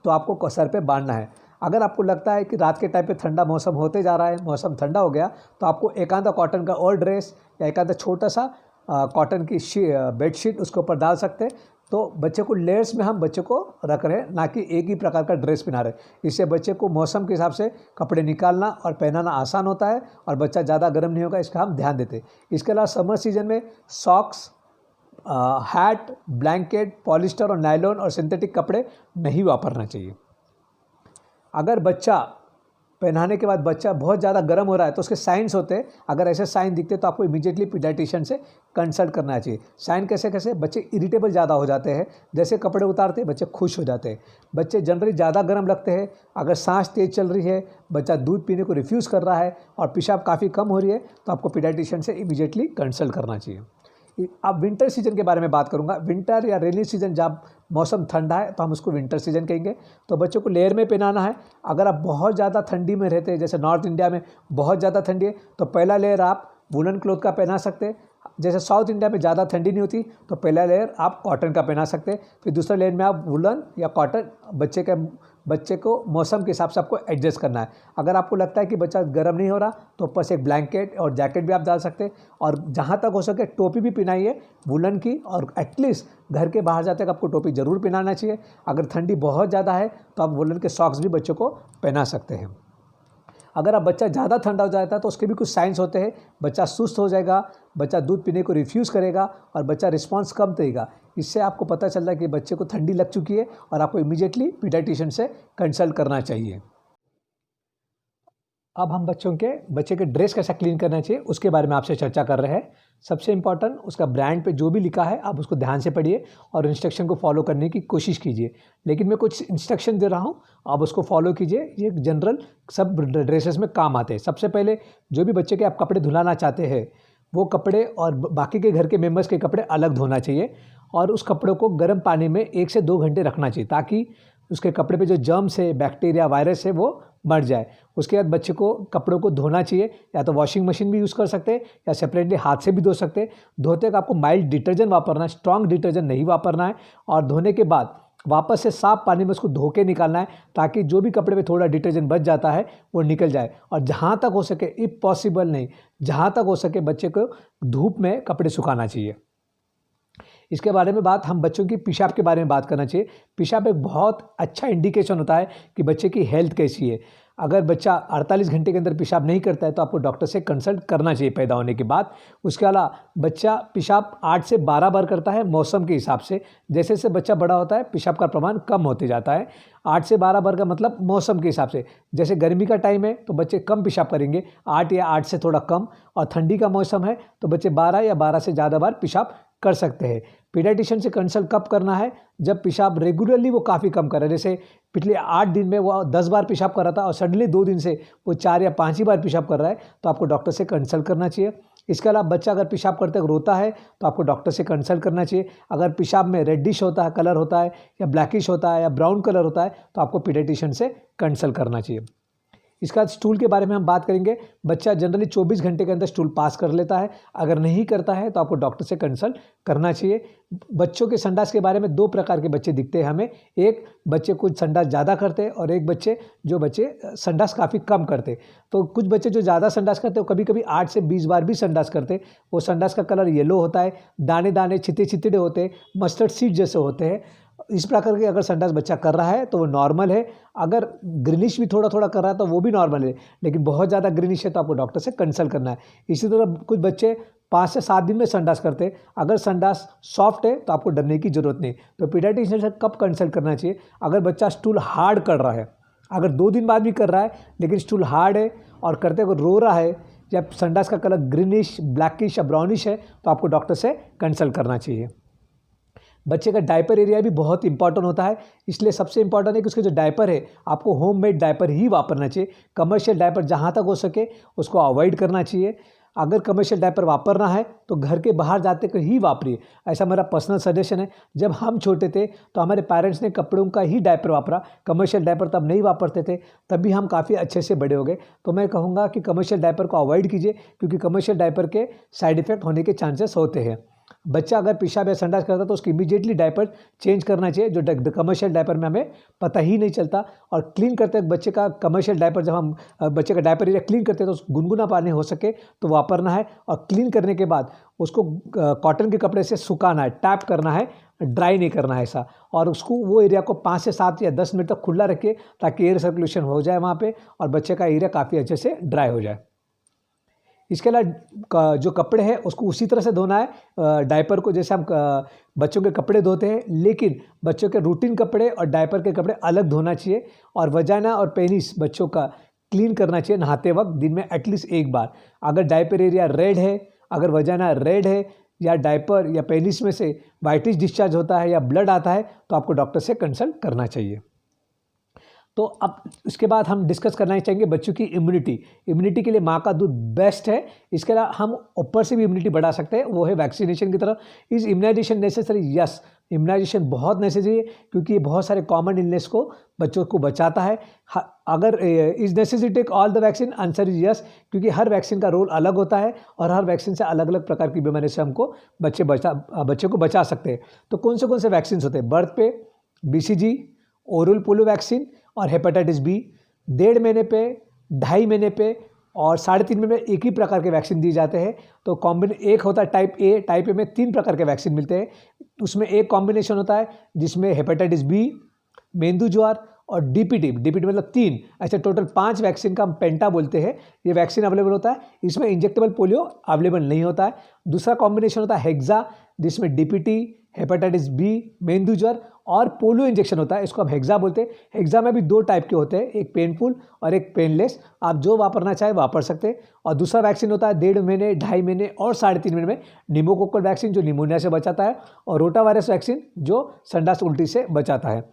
तो आपको सर पे बांधना है। अगर आपको लगता है कि रात के टाइम पे ठंडा मौसम होते जा रहा है, मौसम ठंडा हो गया, तो आपको एक आधा कॉटन का और ड्रेस या एक आधा छोटा सा कॉटन की बेडशीट उसके ऊपर डाल सकते हैं। तो बच्चे को लेयर्स में हम बच्चे को रख रहे हैं, ना कि एक ही प्रकार का ड्रेस पहना रहे। इससे बच्चे को मौसम के हिसाब से कपड़े निकालना और पहनाना आसान होता है और बच्चा ज़्यादा गर्म नहीं होगा, इसका हम ध्यान देते हैं। इसके अलावा समर सीजन में सॉक्स, हैट, ब्लैंकेट, पॉलिस्टर और नायलॉन और सिंथेटिक कपड़े नहीं वापरना चाहिए। अगर बच्चा पहनाने के बाद बच्चा बहुत ज़्यादा गर्म हो रहा है तो उसके साइंस होते हैं, अगर ऐसे साइन दिखते तो आपको इमीडिएटली पीडियाट्रिशियन से कंसल्ट करना चाहिए। साइन कैसे बच्चे इरिटेबल ज़्यादा हो जाते हैं, जैसे कपड़े उतारते हैं बच्चे खुश हो जाते हैं, बच्चे जनरली ज़्यादा गर्म लगते हैं, अगर सांस तेज़ चल रही है, बच्चा दूध पीने को रिफ्यूज़ कर रहा है और पेशाब काफ़ी कम हो रही है, तो आपको पीडियाट्रिशियन से इमीडिएटली कंसल्ट करना चाहिए। अब विंटर सीजन के बारे में बात करूंगा। विंटर या रेनी सीजन, जब मौसम ठंडा है तो हम उसको विंटर सीजन कहेंगे। तो बच्चों को लेयर में पहनाना है। अगर आप बहुत ज़्यादा ठंडी में रहते हैं, जैसे नॉर्थ इंडिया में बहुत ज़्यादा ठंडी है, तो पहला लेयर आप वुलन क्लॉथ का पहना सकते हैं। जैसे साउथ इंडिया में ज़्यादा ठंडी नहीं होती तो पहला लेयर आप कॉटन का पहना सकते हैं, फिर दूसरा लेयर में आप वुलन या कॉटन, बच्चे को मौसम के हिसाब से आपको एडजस्ट करना है। अगर आपको लगता है कि बच्चा गर्म नहीं हो रहा तो ऊपर से एक ब्लैंकेट और जैकेट भी आप डाल सकते हैं, और जहाँ तक हो सके टोपी भी पहनाइए वुलन की, और एटलीस्ट घर के बाहर जाते तक आपको टोपी ज़रूर पहनाना चाहिए। अगर ठंडी बहुत ज़्यादा है तो आप वुलन के सॉक्स भी बच्चों को पहना सकते हैं। अगर आप बच्चा ज़्यादा ठंडा हो जाता है तो उसके भी कुछ साइंस होते हैं। बच्चा सुस्त हो जाएगा, बच्चा दूध पीने को रिफ्यूज़ करेगा और बच्चा रिस्पॉन्स कम देगा। इससे आपको पता चल रहा है कि बच्चे को ठंडी लग चुकी है और आपको इमीडिएटली पीडियाट्रिशियन से कंसल्ट करना चाहिए। अब हम बच्चे के ड्रेस कैसा क्लीन करना चाहिए उसके बारे में आपसे चर्चा कर रहे हैं। सबसे इम्पॉर्टेंट, उसका ब्रांड पे जो भी लिखा है आप उसको ध्यान से पढ़िए और इंस्ट्रक्शन को फॉलो करने की कोशिश कीजिए। लेकिन मैं कुछ इंस्ट्रक्शन दे रहा हूँ, आप उसको फॉलो कीजिए। ये जनरल सब ड्रेसेस में काम आते हैं। सबसे पहले जो भी बच्चे के आप कपड़े धुलाना चाहते हैं वो कपड़े और बाकी के घर के मेम्बर्स के कपड़े अलग धोना चाहिए और उस कपड़ों को गर्म पानी में 1 से 2 घंटे रखना चाहिए ताकि उसके कपड़े पे जो जर्म्स है, बैक्टीरिया, वायरस है वो मर जाए। उसके बाद बच्चे को कपड़ों को धोना चाहिए, या तो वॉशिंग मशीन भी यूज़ कर सकते हैं या सेपरेटली हाथ से भी धो सकते हैं। धोते वक्त आपको माइल्ड डिटर्जेंट वापरना है, स्ट्रॉन्ग डिटर्जेंट नहीं वापरना है। और धोने के बाद वापस से साफ पानी में उसको धो के निकालना है ताकि जो भी कपड़े में थोड़ा डिटर्जेंट बच जाता है वो निकल जाए। और जहाँ तक हो सके, इफ पॉसिबल नहीं, जहाँ तक हो सके बच्चे को धूप में कपड़े सुखाना चाहिए। इसके बारे में बात, हम बच्चों की पेशाब के बारे में बात करना चाहिए। पेशाब एक बहुत अच्छा इंडिकेशन होता है कि बच्चे की हेल्थ कैसी है। अगर बच्चा 48 घंटे के अंदर पेशाब नहीं करता है तो आपको डॉक्टर से कंसल्ट करना चाहिए पैदा होने के बाद। उसके अलावा बच्चा पेशाब 8 से 12 बार करता है मौसम के हिसाब से। जैसे जैसे बच्चा बड़ा होता है पेशाब का प्रमाण कम होते जाता है। 8 से 12 बार का मतलब मौसम के हिसाब से। जैसे गर्मी का टाइम है तो बच्चे कम पेशाब करेंगे, 8 या 8 से थोड़ा कम। और ठंडी का मौसम है तो बच्चे 12 या 12 से ज़्यादा बार पेशाब कर सकते हैं। पीडियाट्रिशियन से कंसल्ट कब करना है? जब पेशाब रेगुलरली वो काफ़ी कम कर रहा है। जैसे पिछले 8 दिन में वो 10 बार पेशाब कर रहा था और सडनली 2 दिन से वो 4 या 5 ही बार पेशाब कर रहा है तो आपको डॉक्टर से कंसल्ट करना चाहिए। इसके अलावा बच्चा अगर पेशाब करते वक्त रोता है तो आपको डॉक्टर से कंसल्ट करना चाहिए। अगर पेशाब में रेडिश होता है, कलर होता है, या ब्लैकिश होता है या ब्राउन कलर होता है तो आपको पीडियाट्रिशियन से कंसल्ट करना चाहिए। इसके बाद स्टूल के बारे में हम बात करेंगे। बच्चा जनरली 24 घंटे के अंदर स्टूल पास कर लेता है। अगर नहीं करता है तो आपको डॉक्टर से कंसल्ट करना चाहिए। बच्चों के संडास के बारे में 2 प्रकार के बच्चे दिखते हैं हमें। एक बच्चे कुछ संडास ज़्यादा करते हैं और एक बच्चे संडास काफ़ी कम करते। तो कुछ बच्चे जो ज़्यादा संडास करते हैं वो कभी कभी 8 से 20 बार भी संडास करते। वो संडास का कलर येलो होता है, दाने दाने छिते छितड़े होते हैं, मस्टर्ड सीड जैसे होते हैं। इस प्रकार के अगर संडास बच्चा कर रहा है तो वो नॉर्मल है। अगर ग्रीनिश भी थोड़ा थोड़ा कर रहा है तो वो भी नॉर्मल है। लेकिन बहुत ज़्यादा ग्रीनिश है तो आपको डॉक्टर से कंसल्ट करना है। इसी तरह कुछ बच्चे 5 से 7 दिन में संडास करते हैं। अगर संडास सॉफ्ट है तो आपको डरने की ज़रूरत नहीं। तो पीडियाट्रिशियन से कब कंसल्ट करना चाहिए? अगर बच्चा स्टूल हार्ड कर रहा है, अगर 2 दिन बाद भी कर रहा है लेकिन स्टूल हार्ड है और करते हुए रो रहा है, या संडास का कलर ग्रीनिश, ब्लैकिश या ब्राउनिश है तो आपको डॉक्टर से कंसल्ट करना चाहिए। बच्चे का डायपर एरिया भी बहुत इंपॉर्टेंट होता है, इसलिए सबसे इंपॉर्टेंट है कि उसके जो डायपर है आपको होममेड डायपर ही वापरना चाहिए। कमर्शियल डायपर जहाँ तक हो सके उसको अवॉइड करना चाहिए। अगर कमर्शियल डायपर वापरना है तो घर के बाहर जाते कर ही वापरिए, ऐसा मेरा पर्सनल सजेशन है। जब हम छोटे थे तो हमारे पेरेंट्स ने कपड़ों का ही डायपर वापरा, कमर्शियल डायपर तब नहीं वापरते थे, तब भी हम काफ़ी अच्छे से बड़े हो गए। तो मैं कहूँगा कि कमर्शियल डायपर को अवॉइड कीजिए क्योंकि कमर्शियल डायपर के साइड इफ़ेक्ट होने के चांसेस होते हैं। बच्चा अगर पेशाब या संडास करता है तो उसकी इमीडिएटली डायपर चेंज करना चाहिए, जो कमर्शियल डायपर में हमें पता ही नहीं चलता। और क्लीन करते वक्त बच्चे का कमर्शियल डायपर, जब हम बच्चे का डायपर एरिया क्लीन करते हैं तो गुनगुना पानी हो सके तो वापरना है। और क्लीन करने के बाद उसको कॉटन के कपड़े से सुखाना है, टैप करना है, ड्राई नहीं करना है ऐसा। और उसको वो एरिया को 5 से 7 या 10 मिनट तक खुला रखिए ताकि एयर सर्कुलेशन हो जाए वहाँ पे और बच्चे का एरिया काफ़ी अच्छे से ड्राई हो जाए। इसके अलावा जो कपड़े हैं उसको उसी तरह से धोना है, डायपर को जैसे हम बच्चों के कपड़े धोते हैं, लेकिन बच्चों के रूटीन कपड़े और डायपर के कपड़े अलग धोना चाहिए। और वजाना और पेनिस बच्चों का क्लीन करना चाहिए नहाते वक्त दिन में एटलीस्ट 1 बार। अगर डायपर एरिया रेड है, अगर वजाना रेड है या डायपर या पेनिस में से वाइटिश डिस्चार्ज होता है या ब्लड आता है तो आपको डॉक्टर से कंसल्ट करना चाहिए। तो अब इसके बाद हम डिस्कस करना चाहेंगे बच्चों की इम्यूनिटी के लिए माँ का दूध बेस्ट है। इसके अलावा हम ऊपर से भी इम्यूनिटी बढ़ा सकते हैं, वो है वैक्सीनेशन की तरफ। Is immunization necessary? Yes, immunization बहुत नेसेसरी है क्योंकि ये बहुत सारे कॉमन इलनेस को बच्चों को बचाता है। अगर is necessary take all the vaccine? Answer is yes, क्योंकि हर वैक्सीन का रोल अलग होता है और हर वैक्सीन से अलग अलग प्रकार की बीमारी से हमको बच्चे को बचा सकते हैं। तो कौन से वैक्सीन होते हैं? बर्थ पे BCG, ओरल पोलियो वैक्सीन और हेपेटाइटिस B। 1.5 महीने पे, 2.5 महीने पे और 3.5 महीने में एक ही प्रकार के वैक्सीन दिए जाते हैं। तो एक होता है टाइप ए में 3 प्रकार के वैक्सीन मिलते हैं। उसमें एक कॉम्बिनेशन होता है जिसमें हेपेटाइटिस B, मेंदू ज्वर और डीपीटी, डीपीटी मतलब 3, ऐसे टोटल 5 वैक्सीन का हम पेंटा बोलते हैं, ये वैक्सीन अवेलेबल होता है। इसमें इंजेक्टेबल पोलियो अवेलेबल नहीं होता है। दूसरा कॉम्बिनेशन होता है हेक्सा, जिसमें डीपीटी, हेपेटाइटिस बी, मेंदू ज्वर और पोलियो इंजेक्शन होता है, इसको हम हेक्सा बोलते हैं। हेक्सा में भी 2 टाइप के होते हैं, एक पेनफुल और एक पेनलेस, आप जो वापरना चाहे वापर सकते हैं। और दूसरा वैक्सीन होता है 1.5 महीने, 2.5 महीने और 3.5 महीने में निमोकोकल वैक्सीन, जो निमोनिया से बचाता है, और रोटा वायरस वैक्सीन, जो संडास उल्टी से बचाता है।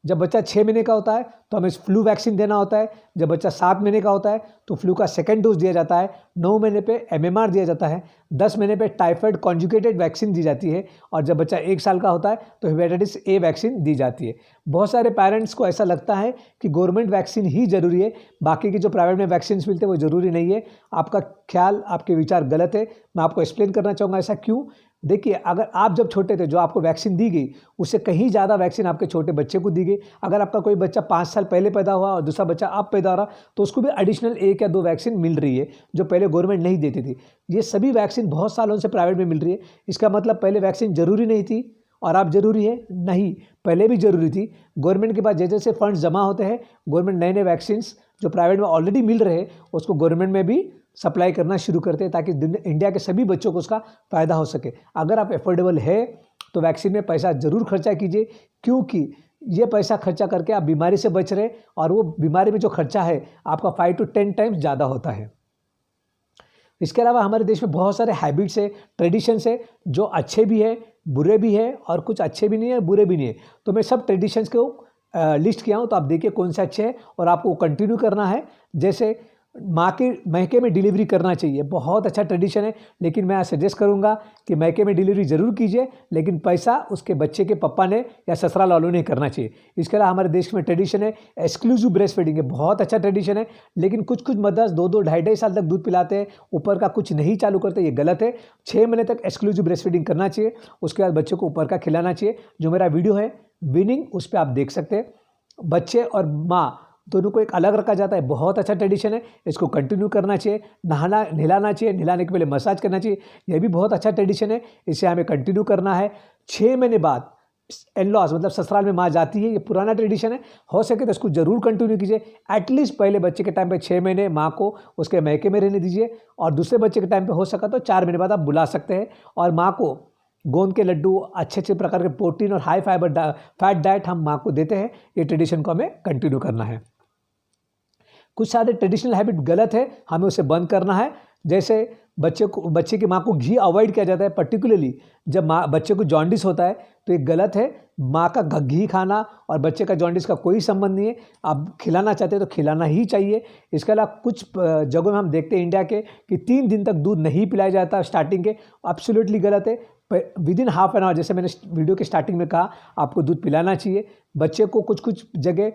जब बच्चा 6 महीने का होता है तो हमें फ्लू वैक्सीन देना होता है। जब बच्चा 7 महीने का होता है तो फ्लू का सेकेंड डोज दिया जाता है। 9 महीने पे MMR दिया जाता है। 10 महीने पे टाइफाइड कॉन्जुगेटेड वैक्सीन दी जाती है। और जब बच्चा 1 साल का होता है तो हेपेटाइटिस A वैक्सीन दी जाती है। बहुत सारे पेरेंट्स को ऐसा लगता है कि गवर्नमेंट वैक्सीन ही ज़रूरी है, बाकी की जो प्राइवेट में वैक्सीन मिलते हैं वो ज़रूरी नहीं है। आपका ख्याल, आपके विचार गलत है। मैं आपको एक्सप्लेन करना चाहूँगा ऐसा क्यों। देखिए, अगर आप जब छोटे थे, जो आपको वैक्सीन दी गई उससे कहीं ज़्यादा वैक्सीन आपके छोटे बच्चे को दी गई। अगर आपका कोई बच्चा 5 साल पहले पैदा हुआ और दूसरा बच्चा अब पैदा हो रहा, तो उसको भी एडिशनल 1 या 2 वैक्सीन मिल रही है, जो पहले गवर्नमेंट नहीं देती थी। ये सभी वैक्सीन बहुत सालों से प्राइवेट में मिल रही है। इसका मतलब पहले वैक्सीन ज़रूरी नहीं थी और अब ज़रूरी है? नहीं, पहले भी ज़रूरी थी। गवर्नमेंट के पास जैसे जैसे फंड्स जमा होते हैं, गवर्नमेंट नए नए वैक्सीन्स जो प्राइवेट में ऑलरेडी मिल रहे हैं उसको गवर्नमेंट में भी सप्लाई करना शुरू करते हैं, ताकि इंडिया के सभी बच्चों को उसका फ़ायदा हो सके। अगर आप एफोर्डेबल है तो वैक्सीन में पैसा ज़रूर खर्चा कीजिए, क्योंकि ये पैसा खर्चा करके आप बीमारी से बच रहे, और वो बीमारी में जो खर्चा है आपका 5 to 10 टाइम्स ज़्यादा होता है। इसके अलावा हमारे देश में बहुत सारे हैबिट्स है, ट्रेडिशंस है, जो अच्छे भी है, बुरे भी है, और कुछ अच्छे भी नहीं है, बुरे भी नहीं है। तो मैं सब ट्रेडिशंस को लिस्ट किया हूँ, तो आप देखिए कौन से अच्छे हैं और आपको कंटिन्यू करना है। जैसे माँ के मैके में डिलीवरी करना चाहिए, बहुत अच्छा ट्रेडिशन है, लेकिन मैं सजेस्ट करूँगा कि मैके में डिलीवरी ज़रूर कीजिए, लेकिन पैसा उसके बच्चे के पापा ने या ससुराल वालों ने करना चाहिए। इसके अलावा हमारे देश में ट्रेडिशन है एक्सक्लूसिव ब्रेस्ट फीडिंग है, बहुत अच्छा ट्रेडिशन है, लेकिन कुछ कुछ मदर्स 2-2, 2.5 साल तक दूध पिलाते हैं, ऊपर का कुछ नहीं चालू करते, ये गलत है। 6 महीने तक एक्सक्लूसिव ब्रेस्ट फीडिंग करना चाहिए, उसके बाद बच्चे को ऊपर का खिलाना चाहिए। जो मेरा वीडियो है विनिंग, उस पर आप देख सकते हैं। बच्चे और माँ दोनों को एक अलग रखा जाता है, बहुत अच्छा ट्रेडिशन है, इसको कंटिन्यू करना चाहिए। नहाना नहलाना चाहिए, नहलाने के पहले मसाज करना चाहिए, यह भी बहुत अच्छा ट्रेडिशन है, इसे हमें कंटिन्यू करना है। 6 महीने बाद इन-लॉज मतलब ससुराल में माँ जाती है, ये पुराना ट्रेडिशन है, हो सके तो इसको जरूर कंटिन्यू कीजिए। एटलीस्ट पहले बच्चे के टाइम पे 6 महीने माँ को उसके मैके में रहने दीजिए, और दूसरे बच्चे के टाइम पे हो सका तो 4 महीने बाद आप बुला सकते हैं। और माँ को गोंद के लड्डू, अच्छे अच्छे प्रकार के प्रोटीन और हाई फाइबर फैट डाइट हम माँ को देते हैं। ये ट्रेडिशन को हमें कंटिन्यू करना है। कुछ सारे ट्रेडिशनल हैबिट गलत है, हमें उसे बंद करना है। जैसे बच्चे की माँ को घी अवॉइड किया जाता है, पर्टिकुलरली जब बच्चे को जॉन्डिस होता है तो ये गलत है। माँ का घी खाना और बच्चे का जॉन्डिस का कोई संबंध नहीं है। आप खिलाना चाहते हैं तो खिलाना ही चाहिए। इसके अलावा कुछ जगहों में हम देखते हैं इंडिया के कि 3 दिन तक दूध नहीं पिलाया जाता स्टार्टिंग के, एब्सोल्युटली गलत है। विदिन हाफ एन आवर, जैसे मैंने वीडियो के स्टार्टिंग में कहा, आपको दूध पिलाना चाहिए। बच्चे को कुछ कुछ जगह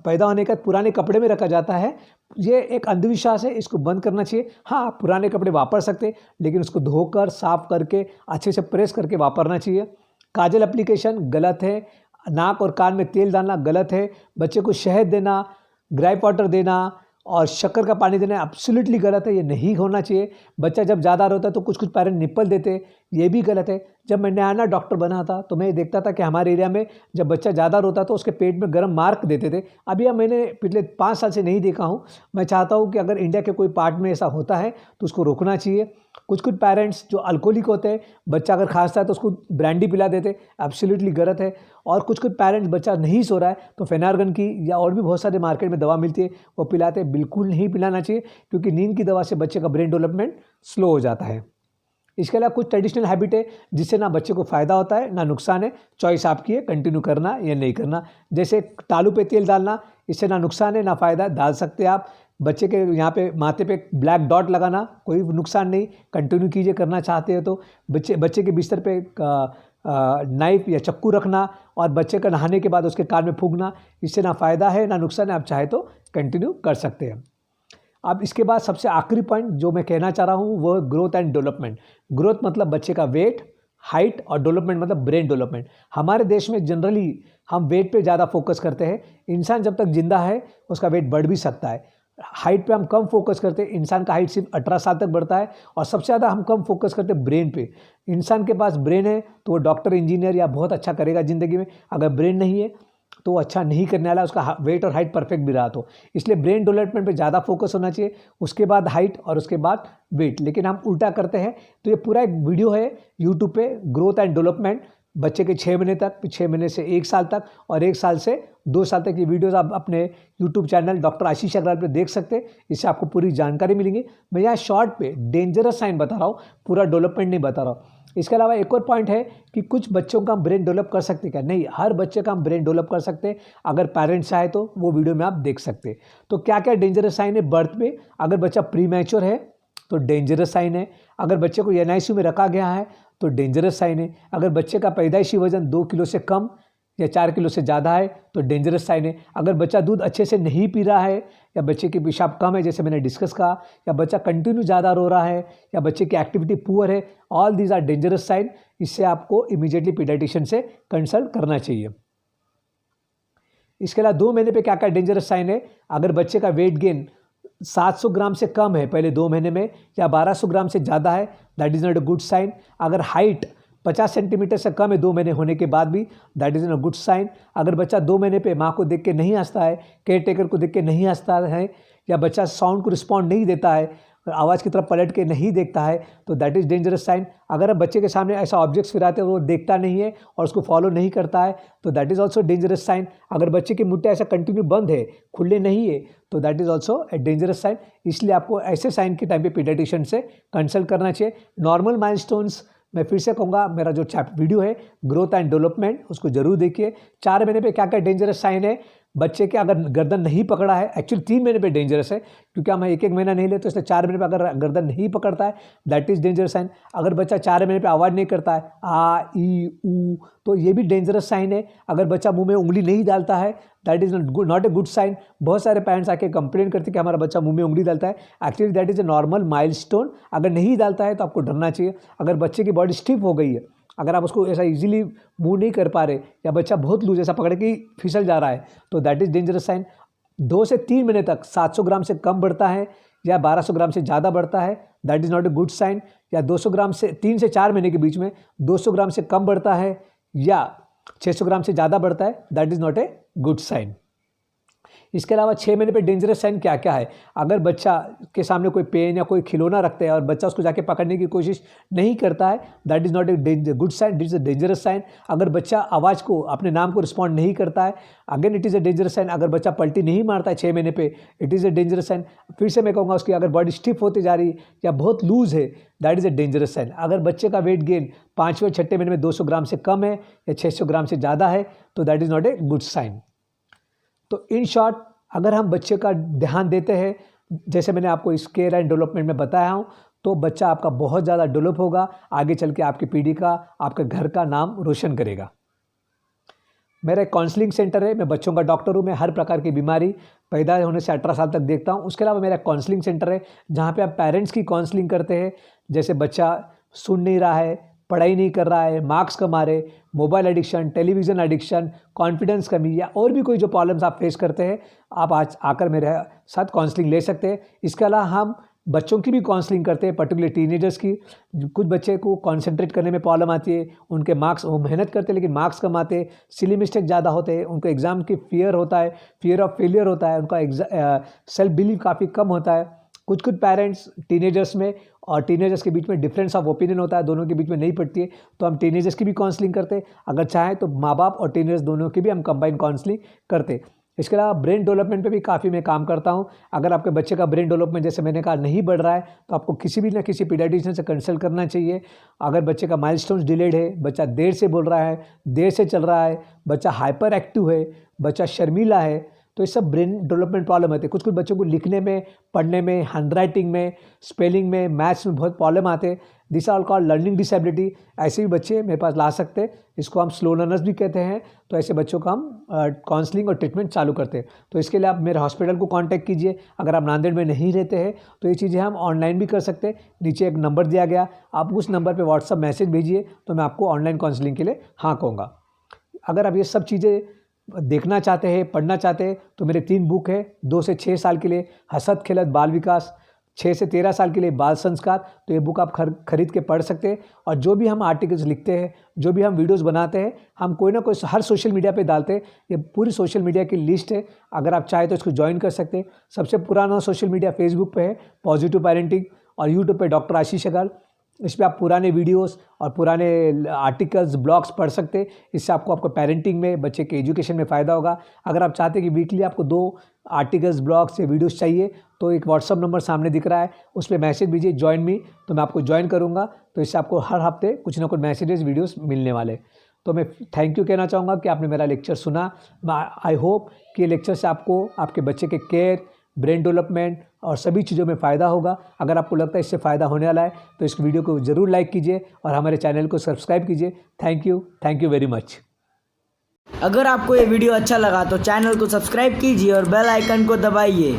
पैदा होने का पुराने कपड़े में रखा जाता है, ये एक अंधविश्वास है, इसको बंद करना चाहिए। हाँ, पुराने कपड़े वापर सकते, लेकिन उसको धोकर साफ करके अच्छे से प्रेस करके वापरना चाहिए। काजल एप्लीकेशन गलत है, नाक और कान में तेल डालना गलत है, बच्चे को शहद देना, ग्राइप वाटर देना और शक्कर का पानी देना एब्सोल्युटली गलत है, ये नहीं होना चाहिए। बच्चा जब ज़्यादा रोता है तो कुछ कुछ पेरेंट निप्पल देते, ये भी गलत है। जब मैं नया डॉक्टर बना था तो मैं देखता था कि हमारे एरिया में जब बच्चा ज़्यादा रोता तो उसके पेट में गर्म मार्क देते थे। अभी अब मैंने पिछले 5 साल से नहीं देखा हूँ। मैं चाहता हूँ कि अगर इंडिया के कोई पार्ट में ऐसा होता है तो उसको रोकना चाहिए। कुछ कुछ पेरेंट्स जो अल्कोहलिक होते हैं, बच्चा अगर खांसता है तो उसको ब्रांडी पिला देते, एब्सोल्युटली गलत है। और कुछ कुछ पेरेंट्स बच्चा नहीं सो रहा है तो फेनार्गन की या और भी बहुत सारे मार्केट में दवा मिलती है, वो पिलाते हैं। बिल्कुल नहीं पिलाना चाहिए, क्योंकि नींद की दवा से बच्चे का ब्रेन डेवलपमेंट स्लो हो जाता है। इसके अलावा कुछ ट्रेडिशनल हैबिट है जिससे ना बच्चे को फ़ायदा होता है ना नुकसान है। चॉइस आपकी है, कंटिन्यू करना या नहीं करना। जैसे तालू पे तेल डालना, इससे ना नुकसान है ना फ़ायदा, डाल सकते हैं आप। बच्चे के यहाँ पे माथे पे ब्लैक डॉट लगाना, कोई नुकसान नहीं, कंटिन्यू कीजिए करना चाहते हो तो। बच्चे के बिस्तर पे नाइफ या चक्कू रखना और बच्चे का नहाने के बाद उसके कान में फूंकना, इससे ना फ़ायदा है ना नुकसान है, आप चाहे तो कंटिन्यू कर सकते हैं। अब इसके बाद सबसे आखिरी पॉइंट जो मैं कहना चाह रहा हूँ वो ग्रोथ एंड डेवलपमेंट। ग्रोथ मतलब बच्चे का वेट, हाइट, और डेवलपमेंट मतलब ब्रेन डेवलपमेंट। हमारे देश में जनरली हम वेट पे ज़्यादा फोकस करते हैं। इंसान जब तक जिंदा है उसका वेट बढ़ भी सकता है। हाइट पे हम कम फोकस करते हैं, इंसान का हाइट सिर्फ 18 साल तक बढ़ता है। और सबसे ज़्यादा हम कम फोकस करते हैं ब्रेन पे। इंसान के पास ब्रेन है तो वो डॉक्टर, इंजीनियर या बहुत अच्छा करेगा ज़िंदगी में। अगर ब्रेन नहीं है तो वो अच्छा नहीं करने वाला, उसका वेट और हाइट परफेक्ट भी रहा तो। इसलिए ब्रेन डेवलपमेंट पे ज़्यादा फोकस होना चाहिए, उसके बाद हाइट और उसके बाद वेट। लेकिन हम उल्टा करते हैं। तो ये पूरा एक वीडियो है यूट्यूब पे, ग्रोथ एंड डेवलपमेंट, बच्चे के 6 महीने तक, 6 महीने से 1 साल तक और 1 साल से 2 साल तक की वीडियोस आप अपने यूट्यूब चैनल डॉक्टर आशीष अग्रवाल पे देख सकते हैं। इससे आपको पूरी जानकारी मिलेंगी। मैं यहाँ शॉर्ट पे डेंजरस साइन बता रहा हूँ, पूरा डेवलपमेंट नहीं बता रहा हूँ। इसके अलावा एक और पॉइंट है कि कुछ बच्चों का हम ब्रेन डेवलप कर सकते हैं क्या? नहीं, हर बच्चे का हम ब्रेन डेवलप कर सकते हैं। अगर पेरेंट्स चाहे तो वो वीडियो में आप देख सकते हैं। तो क्या क्या डेंजरस साइन है बर्थ में? अगर बच्चा प्री मैच्योर है तो डेंजरस साइन है। अगर बच्चे को एनआईसीयू में रखा गया है तो डेंजरस साइन है। अगर बच्चे का पैदाइशी वजन 2 किलो से कम या 4 किलो से ज़्यादा है तो डेंजरस साइन है। अगर बच्चा दूध अच्छे से नहीं पी रहा है या बच्चे की पेशाब कम है, जैसे मैंने डिस्कस कहा, या बच्चा कंटिन्यू ज़्यादा रो रहा है या बच्चे की एक्टिविटी पुअर है, all these are dangerous sign. इससे आपको इमीडिएटली पीडियाट्रिशियन से कंसल्ट करना चाहिए। इसके अलावा 2 महीने पे क्या क्या डेंजरस साइन है? अगर बच्चे का वेट गेन 700 ग्राम से कम है पहले 2 महीने में या 1200 ग्राम से ज़्यादा है, that is not a good sign. अगर हाइट 50 सेंटीमीटर से कम है 2 महीने होने के बाद भी, that is not a good sign. अगर बच्चा 2 महीने पे माँ को देख के नहीं हंसता है, केयर टेकर को देख के नहीं हंसता है, या बच्चा साउंड को रिस्पॉन्ड नहीं देता है, आवाज़ की तरफ पलट के नहीं देखता है, तो दैट इज़ डेंजरस साइन। अगर आप बच्चे के सामने ऐसा ऑब्जेक्ट्स फिराते हैं वो देखता नहीं है और उसको फॉलो नहीं करता है, तो that is also dangerous sign. अगर बच्चे की मुट्ठे ऐसा कंटिन्यू बंद है, खुले नहीं है, तो that is also a dangerous sign. इसलिए आपको ऐसे साइन के टाइम पे पीडियाट्रिशियन से कंसल्ट करना चाहिए। नॉर्मल माइलस्टोन्स, मैं फिर से कहूँगा, मेरा जो वीडियो है ग्रोथ एंड डेवलपमेंट, उसको जरूर देखिए। 4 महीने पे क्या क्या डेंजरस साइन है? बच्चे के अगर गर्दन नहीं पकड़ा है, एक्चुअली 3 महीने पे डेंजरस है क्योंकि हम एक महीना नहीं ले, तो इसलिए 4 महीने पे अगर गर्दन नहीं पकड़ता है, दैट इज़ डेंजरस साइन। अगर बच्चा 4 महीने पे आवाज़ नहीं करता है, आ ई ऊ, तो ये भी डेंजरस साइन है। अगर बच्चा मुंह में उंगली नहीं डालता है, that is not a good sign. बहुत सारे पेरेंट्स आके कंप्लेन करते हैं कि हमारा बच्चा मुंह में उंगली डालता है। Actually that is a normal milestone. अगर नहीं डालता है तो आपको डरना चाहिए। अगर बच्चे की बॉडी स्टिफ हो गई है, अगर आप उसको ऐसा इजीली मूव नहीं कर पा रहे, या बच्चा बहुत लूज ऐसा पकड़ के फिसल जा रहा है, तो दैट इज़ डेंजरस साइन। 2 से 3 महीने तक 700 ग्राम से कम बढ़ता है या 1200 ग्राम से ज़्यादा बढ़ता है, that is not a good sign. या 200 ग्राम से 3 से 4 महीने के बीच में 200 ग्राम से कम बढ़ता है या 600 ग्राम से ज़्यादा बढ़ता है, that is not a good sign. इसके अलावा 6 महीने पे डेंजरस साइन क्या क्या है? अगर बच्चा के सामने कोई पेन या कोई खिलौना रखते हैं और बच्चा उसको जाके पकड़ने की कोशिश नहीं करता है, that is not a good sign, it is a dangerous sign. अगर बच्चा आवाज़ को, अपने नाम को रिस्पॉन्ड नहीं करता है, again it is a dangerous sign. अगर बच्चा पलटी नहीं मारता है 6 महीने पे, it is a dangerous sign. फिर से मैं कहूँगा, उसकी अगर बॉडी स्टिफ होती जा रही या बहुत लूज है, that is a dangerous sign. अगर बच्चे का वेट गेन 5वें और 6ठे महीने में 200 ग्राम से कम है या 600 ग्राम से ज़्यादा है, तो that is not a good sign. तो इन शॉर्ट, अगर हम बच्चे का ध्यान देते हैं, जैसे मैंने आपको इस केयर एंड डेवलपमेंट में बताया हूँ, तो बच्चा आपका बहुत ज़्यादा डेवलप होगा, आगे चल के आपकी पीढ़ी का, आपके घर का नाम रोशन करेगा। मेरा एक काउंसलिंग सेंटर है, मैं बच्चों का डॉक्टर हूँ। मैं हर प्रकार की बीमारी पैदा होने से 18 साल तक देखता हूँ। उसके अलावा मेरा काउंसलिंग सेंटर है जहाँ पे आप पेरेंट्स की काउंसलिंग करते हैं। जैसे बच्चा सुन नहीं रहा है, पढ़ाई नहीं कर रहा है, मार्क्स कम आ रहे, mobile addiction, television addiction, confidence कमी, या और भी कोई जो प्रॉब्लम्स आप फेस करते हैं, आप आज आकर मेरे साथ काउंसलिंग ले सकते हैं। इसके अलावा हम बच्चों की भी काउंसलिंग करते हैं, पर्टिकुलर टीनेजर्स की। कुछ बच्चे को कॉन्सेंट्रेट करने में प्रॉब्लम आती है, उनके मार्क्स, वो मेहनत करते हैं लेकिन मार्क्स कम आते हैं, सिली मिस्टेक ज़्यादा होते हैं, उनको एग्ज़ाम की फियर होता है, फियर ऑफ फेलियर होता है, उनका सेल्फ बिलीव काफ़ी कम होता है। कुछ पेरेंट्स टीनेजर्स में और टीनेजर्स के बीच में डिफरेंस ऑफ ओपिनियन होता है, दोनों के बीच में नहीं पड़ती है, तो हम टीनेजर्स की भी काउंसलिंग करते हैं। अगर चाहें तो माँ बाप और टीनेजर्स दोनों की भी हम कंबाइन काउंसलिंग करते हैं। इसके अलावा ब्रेन डेवलपमेंट पे भी काफ़ी मैं काम करता हूँ। अगर आपके बच्चे का ब्रेन डेवलपमेंट, जैसे मैंने कहा, नहीं बढ़ रहा है, तो आपको किसी भी ना किसी पीडियाट्रिशियन से कंसल्ट करना चाहिए। अगर बच्चे का माइलस्टोन्स डिलेड है, बच्चा देर से बोल रहा है, देर से चल रहा है, बच्चा हाइपर एक्टिव है, बच्चा शर्मीला है, तो ये सब ब्रेन डेवलपमेंट प्रॉब्लम आते हैं। कुछ बच्चों को लिखने में, पढ़ने में, हैंडराइटिंग में, स्पेलिंग में, मैथ्स में बहुत प्रॉब्लम आते हैं। This are called learning disability. ऐसे भी बच्चे मेरे पास ला सकते हैं, इसको हम स्लो लर्नर्स भी कहते हैं। तो ऐसे बच्चों का हम काउंसलिंग और ट्रीटमेंट चालू करते हैं। तो इसके लिए आप मेरे हॉस्पिटल को कांटेक्ट कीजिए। अगर आप नांदेड़ में नहीं रहते हैं तो ये चीज़ें हम ऑनलाइन भी कर सकते हैं। नीचे एक नंबर दिया गया, आप उस नंबर पर व्हाट्सअप मैसेज भेजिए, तो मैं आपको ऑनलाइन काउंसलिंग के लिए हाँ कहूँगा। अगर आप ये सब चीज़ें देखना चाहते हैं, पढ़ना चाहते हैं, तो मेरे 3 बुक है 2 से 6 साल के लिए, हसत खेलत बाल विकास, 6 से 13 साल के लिए बाल संस्कार, तो ये बुक आप खरीद के पढ़ सकते हैं। और जो भी हम आर्टिकल्स लिखते हैं, जो भी हम वीडियोस बनाते हैं, हम कोई ना कोई हर सोशल मीडिया पे डालते हैं। ये पूरी सोशल मीडिया की लिस्ट है, अगर आप चाहें तो इसको ज्वाइन कर सकते हैं। सबसे पुराना सोशल मीडिया फेसबुक पे है पॉजिटिव पेरेंटिंग, और यूट्यूब पे डॉक्टर आशीष अग्रवाल। इस पे आप पुराने वीडियोस और पुराने आर्टिकल्स, ब्लॉग्स पढ़ सकते हैं। इससे आपको पेरेंटिंग में, बच्चे के एजुकेशन में फ़ायदा होगा। अगर आप चाहते हैं कि वीकली आपको 2 आर्टिकल्स, ब्लॉग्स या वीडियोस चाहिए, तो एक व्हाट्सअप नंबर सामने दिख रहा है, उस पर मैसेज भेजिए ज्वाइन मी, तो मैं आपको ज्वाइन करूँगा। तो इससे आपको हर हफ्ते कुछ ना कुछ मैसेजेस, वीडियोस मिलने वाले। तो मैं थैंक यू कहना चाहूँगा कि आपने मेरा लेक्चर सुना। आई होप कि ये लेक्चर से आपको आपके बच्चे के केयर, ब्रेन डेवलपमेंट और सभी चीज़ों में फ़ायदा होगा। अगर आपको लगता है इससे फ़ायदा होने वाला है, तो इस वीडियो को ज़रूर लाइक कीजिए और हमारे चैनल को सब्सक्राइब कीजिए। Thank you very much. अगर आपको ये वीडियो अच्छा लगा तो चैनल को सब्सक्राइब कीजिए और बेल आइकन को दबाइए